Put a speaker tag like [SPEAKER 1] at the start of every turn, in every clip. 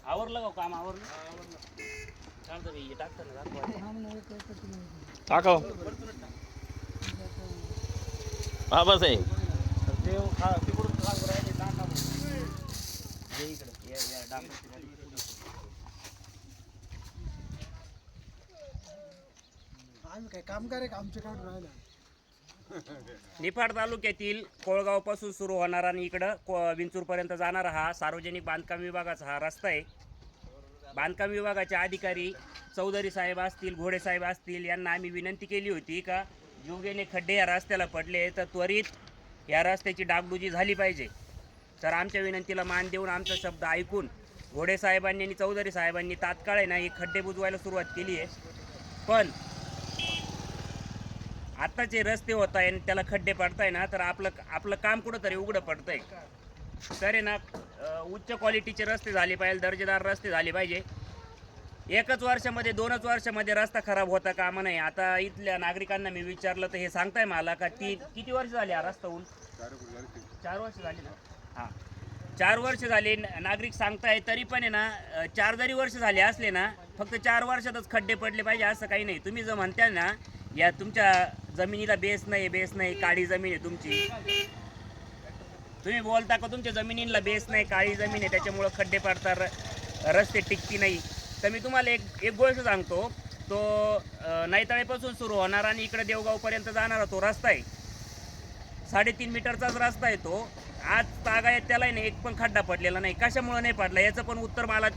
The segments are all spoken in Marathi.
[SPEAKER 1] आवरलं का काम? आवरलं चालतं हे टाकतं ना
[SPEAKER 2] टाकाव बाबाच आहे
[SPEAKER 1] तिकडून राहिले टाका इकडे
[SPEAKER 3] काय कामगार आहे आमच्याकडे राहिला.
[SPEAKER 1] निफाड तालुक्यातील कोळगाव पासून सुरू होणारा आणि इकडं विंचूर पर्यंत जाणारा हा सार्वजनिक बांधकाम विभागाचा हा रस्ता आहे. बांधकाम विभागाचे अधिकारी चौधरी साहेब असतील, घोडे साहेब असतील यांना आम्ही विनंती केली होती का जीवघेणे खड्डे या रस्त्याला पडले तर त्वरित या रस्त्याची डागडुजी झाली पाहिजे. तर आमच्या विनंतीला मान देऊन आमचा शब्द ऐकून घोडे साहेबांनी आणि चौधरी साहेबांनी तात्काळ आहे ना हे खड्डे बुजवायला सुरुवात केली आहे. पण आत्ताचे रस्ते होत आहे आणि त्याला खड्डे पडताय ना तर आपलं काम कुठंतरी उघडं पडतंय. तर आहे ना उच्च क्वालिटीचे रस्ते झाले पाहिजे, दर्जेदार रस्ते झाले पाहिजे. एकच वर्षामध्ये 2च वर्षामध्ये रस्ता खराब होता कामा नाही. आता इथल्या नागरिकांना मी विचारलं तर हे सांगताय मला का किती वर्ष झाले हा रस्ता होऊन? 4 वर्ष झाली ना. हां 4 वर्ष झाले नागरिक सांगताय. तरी पण आहे ना 4 जरी वर्ष झाले असले ना फक्त 4 वर्षातच खड्डे पडले पाहिजे असं काही नाही. तुम्ही जर म्हणताय ना या तुमच्या जमिनीला बेस नाही काळी जमीन आहे तुमची, तुम्ही बोलता का तुमच्या जमिनीला बेस नाही काळी जमीन आहे त्याच्यामुळं खड्डे पडतात रस्ते टिकती नाही. तर मी तुम्हाला एक गोष्ट सांगतो. तो नाईताळेपासून सुरू होणारा आणि इकडे देवगावपर्यंत जाणारा तो रस्ता आहे 3.5 मीटरचाच रस्ता आहे तो. आज तागायत त्याला नाही एक पण खड्डा पडलेला नाही. कशामुळे नाही पडला याचं पण उत्तर मला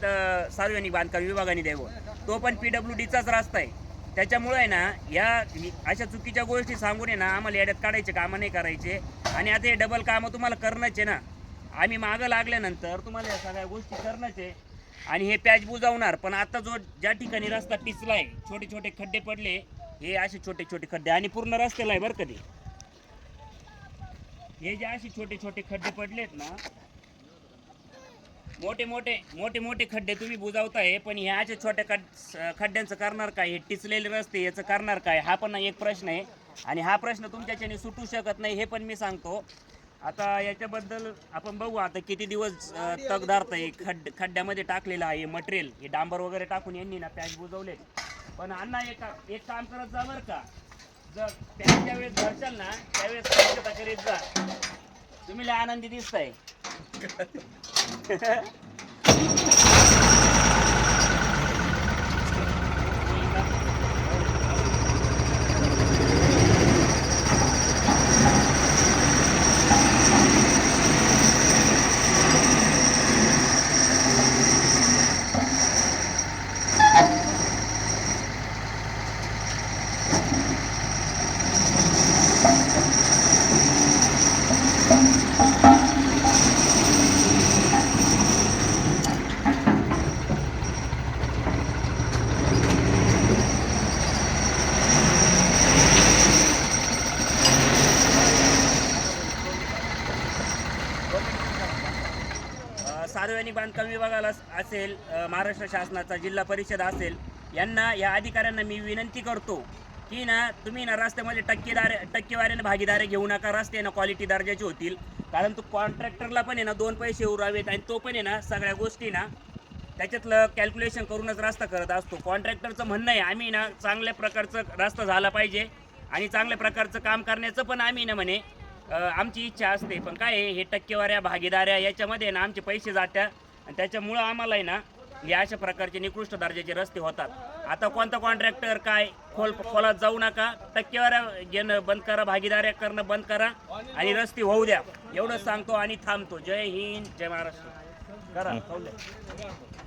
[SPEAKER 1] सार्वजनिक बांधकाम विभागाने द्यावं. तो पण PWDचाच रस्ता आहे. त्याच्यामुळे आहे ना या अशा चुकीच्या गोष्टी सांगून आहे ना आम्हाला याड्यात काढायचे कामं नाही करायचे. आणि आता हे डबल कामं तुम्हाला करणंच आहे ना. आम्ही मागं लागल्यानंतर तुम्हाला या सगळ्या गोष्टी करणंच आहे आणि हे पॅच बुजवणार. पण आता ज्या ठिकाणी रस्ता टिचला आहे छोटे छोटे खड्डे पडले हे असे छोटे छोटे खड्डे आणि पूर्ण रस्त्याला आहे बरं कधी हे जे असे छोटे छोटे खड्डे पडलेत ना मोठे मोठे खड्डे तुम्ही बुजवताय. पण ह्या अशा छोट्या खड्ड्यांचं करणार काय? हे टिचलेले रस्ते याचं करणार काय? हा पण एक प्रश्न आहे आणि हा प्रश्न तुमच्याच्याने सुटू शकत नाही हे पण मी सांगतो. आता याच्याबद्दल आपण बघू आता किती दिवस तग धरतंय. खड्ड्यामध्ये टाकलेलं आहे मटेरियल हे डांबर वगैरे टाकून यांनी ना पॅच बुजवले. पण अण्णा एक काम करत जा बरं का. जर पॅच ज्यावेळेस धरशाल ना त्यावेळेस स्वच्छता करीत जा. तुम्ही लय आनंदी दिसताय. सार्वजनिक बांधकाम विभागाला असेल, महाराष्ट्र शासनाचा जिल्हा परिषद असेल, यांना या अधिकाऱ्यांना मी विनंती करतो की ना तुम्ही ना रस्त्यामध्ये टक्केवारीने भागीदारी घेऊ नका. रस्ते ना क्वालिटी दर्जाचे होतील. कारण तो कॉन्ट्रॅक्टरला पण आहे ना 2 पैसे उरावेत आणि तो पण आहे ना सगळ्या गोष्टी ना त्याच्यातलं कॅल्क्युलेशन करूनच रस्ता करत असतो. कॉन्ट्रॅक्टरचं म्हणणं आहे आम्ही ना चांगल्या प्रकारचं रस्ता झाला पाहिजे आणि चांगल्या प्रकारचं काम करण्याचं पण आम्ही ना म्हणे आमची इच्छा असते. पण काय आहे हे टक्केवाऱ्या भागीदाऱ्या याच्यामध्ये ना आमचे पैसे जात्या आणि त्याच्यामुळं आम्हाला आहे ना हे अशा प्रकारचे निकृष्ट दर्जाचे रस्ते होतात. आता कोणता कॉन्ट्रॅक्टर काय खोलात जाऊ नका. टक्केवाऱ्या घेणं बंद करा, भागीदाऱ्या करणं बंद करा आणि रस्ते होऊ द्या एवढंच सांगतो आणि थांबतो. जय हिंद, जय महाराष्ट्र. करा